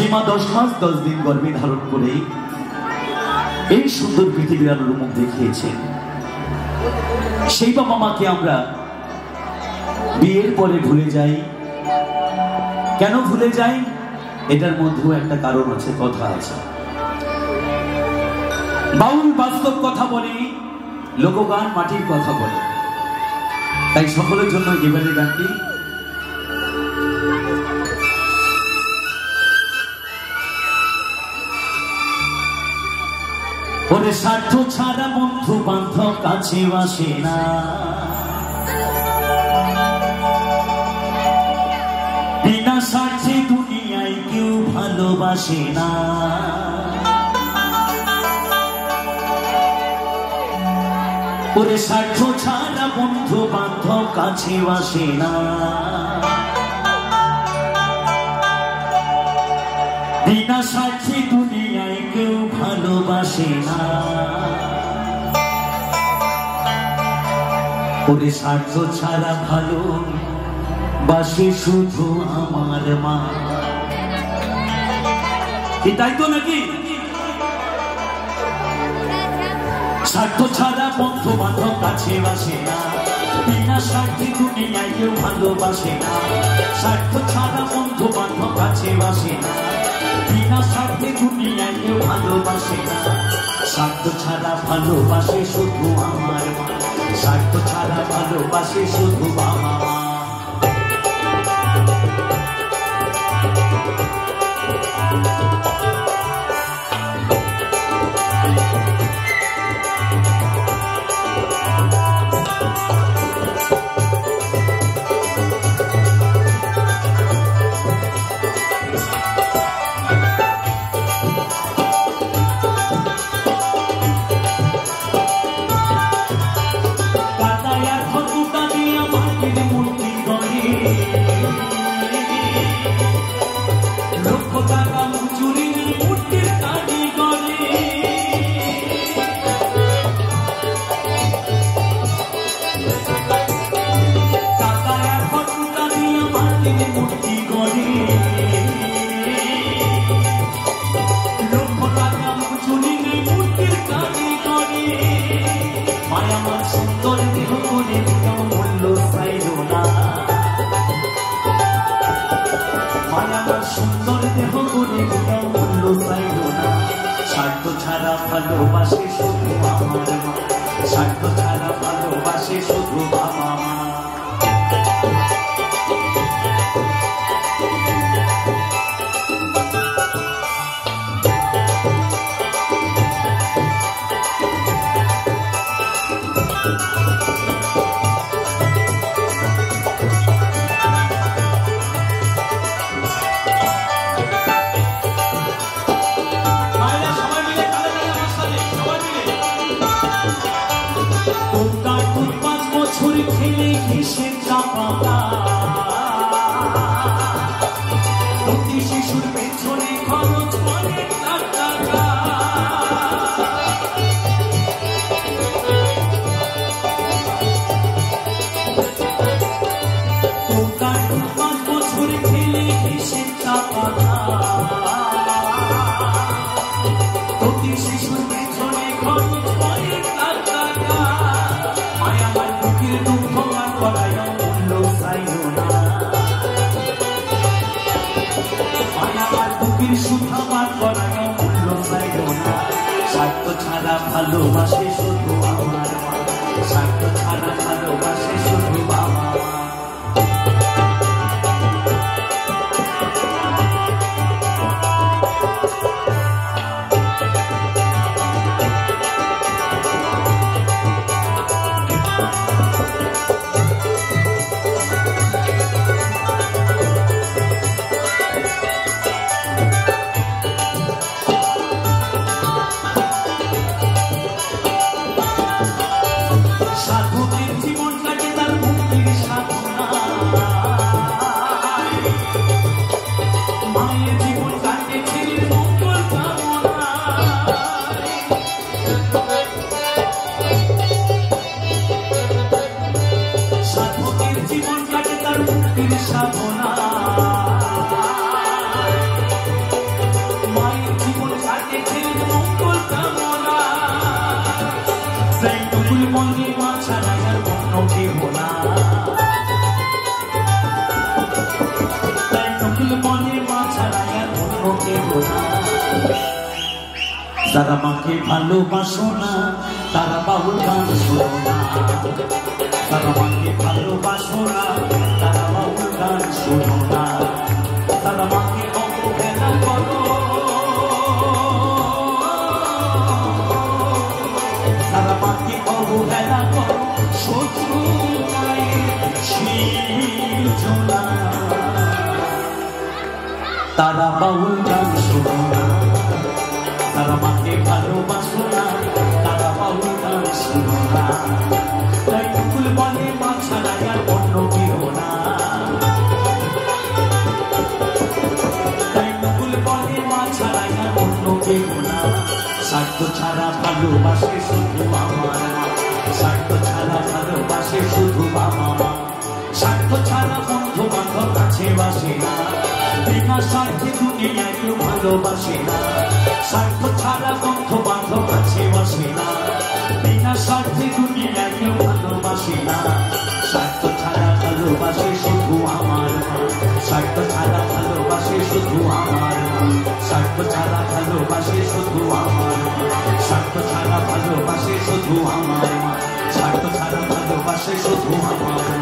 যে মা 10 মাস 10 দিন গর্ভে ধারণ করে এই সুন্দর পৃথিবীর আলোর মুখ দেখিয়েছেন, সেই বাবা মাকে আমরা বিয়ের পরে ভুলে যাই। কেন ভুলে যাই? এটার মধ্যেও একটা কারণ আছে, কথা আছে। বাউল বাস্তব কথা বলে, লোকগান মাটির কথা বলে। তাই সকলের জন্য এবারে গানটি ওরে স্বার্থ ছাড়া বন্ধু বান্ধব কাছে আসে না, বিনা স্বার্থে দুনিয়ায় কেউ ভালোবাসে না। ওরে স্বার্থ ছাড়া বন্ধু বান্ধব কাছে আসে না, বিনা স্বার্থে দুনিয়ায় কেউ ভালোবাসে না। ওরে স্বার্থ ছাড়া ভালো বাসে শুধু আমার মা। কি তাই তো নাকি? স্বার্থ ছাড়া বন্ধু বান্ধব কাছে আসে না, বিনা স্বার্থে দুনিয়ায় কেউ ভালোবাসে না। স্বার্থ ছাড়া বন্ধু বান্ধব কাছে আসে না, বিনা স্বার্থে দুনিয়ায় কেউ ভালোবাসে না। স্বার্থ ছাড়া ভালোবাসে শুধু আমার মা, স্বার্থ ছাড়া ভালোবাসে শুধু বাবা মা। স্বার্থ ছাড়া ভালোবাসে শুধু আমার মা, স্বার্থ ছাড়া ভালোবাসে শুধু বাবা মা। শিশুর পেছনে খরচ অনেক টাকা, পাঁচ বছর খেলে হিসেব টাকা, প্রতি শিশুর পেছনে খরচ অনেক টাকা। মায়া আমার বুকের দুঃখ আর করায় মূল্য চাইল না, স্বার্থ ছাড়া ভালোবাসে শুধু আমার মা, স্বার্থ ছাড়া ভালোবাসে শুধু বাবা মা। অন্য কেহ না। যারা মাকে ভালোবাসো না তারা বাউল গান শোনো না। যারা মাকে ভালোবাসো না তারা বাউল গান শোনো না। তারা মাকে অবহেলা করো, তারা মাকে অবহেলা করো, শ্বশুর মায়ের শিরোনা। তারা বাউল গান শোনো না। তারা মাকে ভালোবাসো না তারা বাউল গান শোনো না। তাই ফুল বলে মা ছাড়া আর অন্য কেহ না। তাই ফুল বলে মা ছাড়া আর অন্য কেহ না। স্বার্থ ছাড়া ভালোবাসে শুধু আমার মা। স্বার্থ ছাড়া ভালোবাসে শুধু বাবা মা। স্বার্থ ছাড়া বন্ধু বান্ধব কাছে বাসে না। বিনা স্বার্থে দুনিয়ায় কেউ ভালোবাসে না। স্বার্থ ছাড়া বন্ধু বান্ধব কাছে বাসে না। বিনা স্বার্থে দুনিয়ায় কেউ ভালোবাসে না। স্বার্থ ছাড়া ভালোবাসে শুধু আমার মা। স্বার্থ ছাড়া ভালোবাসে শুধু আমার মা। স্বার্থ ছাড়া ভালোবাসে শুধু আমার মা। স্বার্থ ছাড়া ভালোবাসে শুধু আমার মা। স্বার্থ ছাড়া ভালোবাসে শুধু আমার মা।